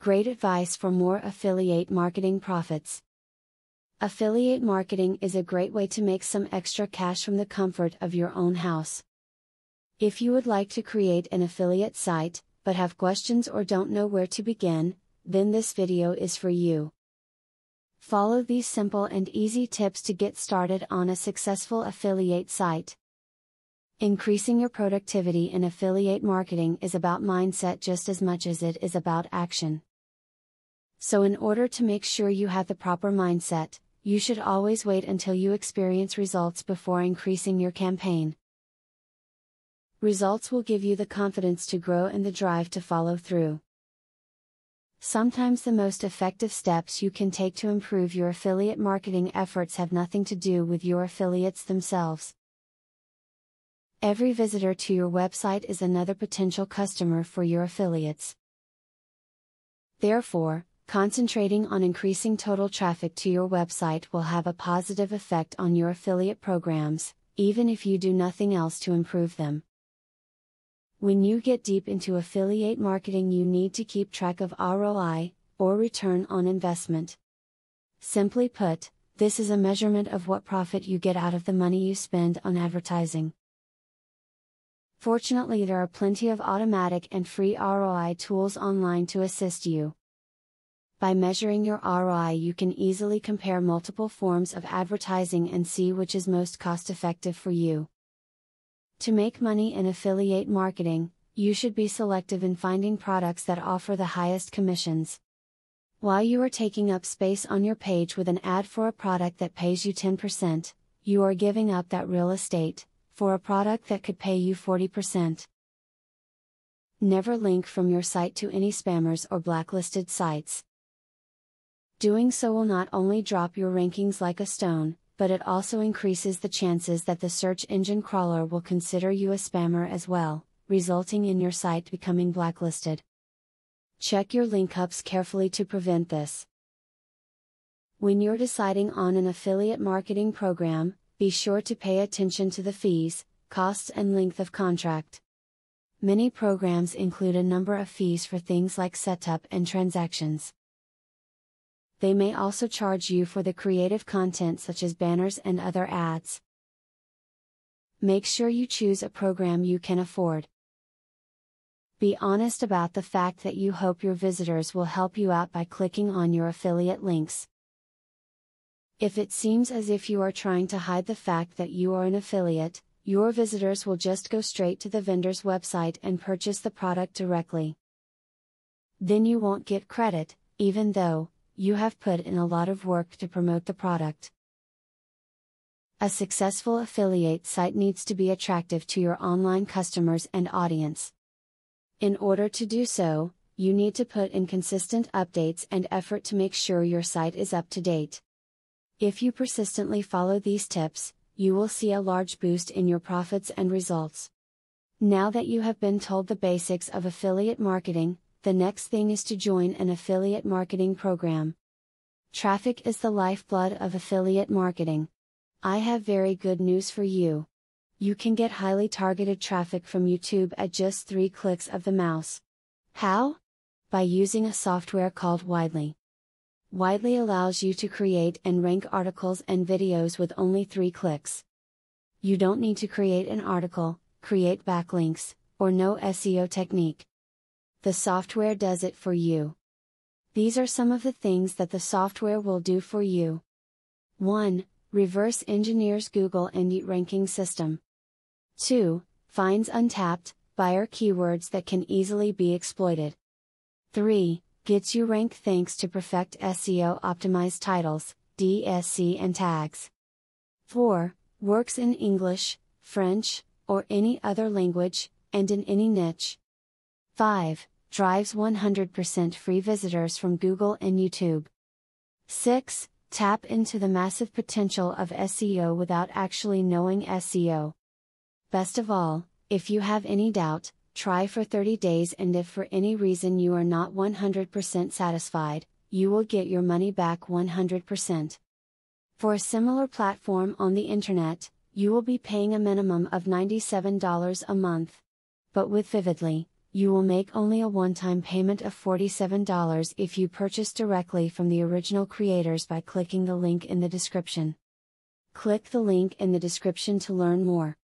Great advice for more affiliate marketing profits. Affiliate marketing is a great way to make some extra cash from the comfort of your own house. If you would like to create an affiliate site, but have questions or don't know where to begin, then this video is for you. Follow these simple and easy tips to get started on a successful affiliate site. Increasing your productivity in affiliate marketing is about mindset just as much as it is about action. So in order to make sure you have the proper mindset, you should always wait until you experience results before increasing your campaign. Results will give you the confidence to grow and the drive to follow through. Sometimes the most effective steps you can take to improve your affiliate marketing efforts have nothing to do with your affiliates themselves. Every visitor to your website is another potential customer for your affiliates. Therefore, concentrating on increasing total traffic to your website will have a positive effect on your affiliate programs, even if you do nothing else to improve them. When you get deep into affiliate marketing, you need to keep track of ROI, or return on investment. Simply put, this is a measurement of what profit you get out of the money you spend on advertising. Fortunately, there are plenty of automatic and free ROI tools online to assist you. By measuring your ROI, you can easily compare multiple forms of advertising and see which is most cost-effective for you. To make money in affiliate marketing, you should be selective in finding products that offer the highest commissions. While you are taking up space on your page with an ad for a product that pays you 10%, you are giving up that real estate for a product that could pay you 40%. Never link from your site to any spammers or blacklisted sites. Doing so will not only drop your rankings like a stone, but it also increases the chances that the search engine crawler will consider you a spammer as well, resulting in your site becoming blacklisted. Check your link-ups carefully to prevent this. When you're deciding on an affiliate marketing program, be sure to pay attention to the fees, costs, and length of contract. Many programs include a number of fees for things like setup and transactions. They may also charge you for the creative content such as banners and other ads. Make sure you choose a program you can afford. Be honest about the fact that you hope your visitors will help you out by clicking on your affiliate links. If it seems as if you are trying to hide the fact that you are an affiliate, your visitors will just go straight to the vendor's website and purchase the product directly. Then you won't get credit, even though you have put in a lot of work to promote the product. A successful affiliate site needs to be attractive to your online customers and audience. In order to do so, you need to put in consistent updates and effort to make sure your site is up to date. If you persistently follow these tips, you will see a large boost in your profits and results. Now that you have been told the basics of affiliate marketing, the next thing is to join an affiliate marketing program. Traffic is the lifeblood of affiliate marketing. I have very good news for you. You can get highly targeted traffic from YouTube at just 3 clicks of the mouse. How? By using a software called Widely. Widely allows you to create and rank articles and videos with only 3 clicks. You don't need to create an article, create backlinks, or know SEO technique. The software does it for you. These are some of the things that the software will do for you. 1. Reverse engineers Google Indie ranking system. 2. Finds untapped buyer keywords that can easily be exploited. 3. Gets you ranked thanks to perfect SEO optimized titles, DSC and tags. 4. Works in English, French, or any other language, and in any niche. 5. Drives 100% free visitors from Google and YouTube. 6. Tap into the massive potential of SEO without actually knowing SEO. Best of all, if you have any doubt, try for 30 days, and if for any reason you are not 100% satisfied, you will get your money back 100%. For a similar platform on the internet, you will be paying a minimum of $97 a month. But with Vividly, You will make only a one-time payment of $47 if you purchase directly from the original creators by clicking the link in the description. Click the link in the description to learn more.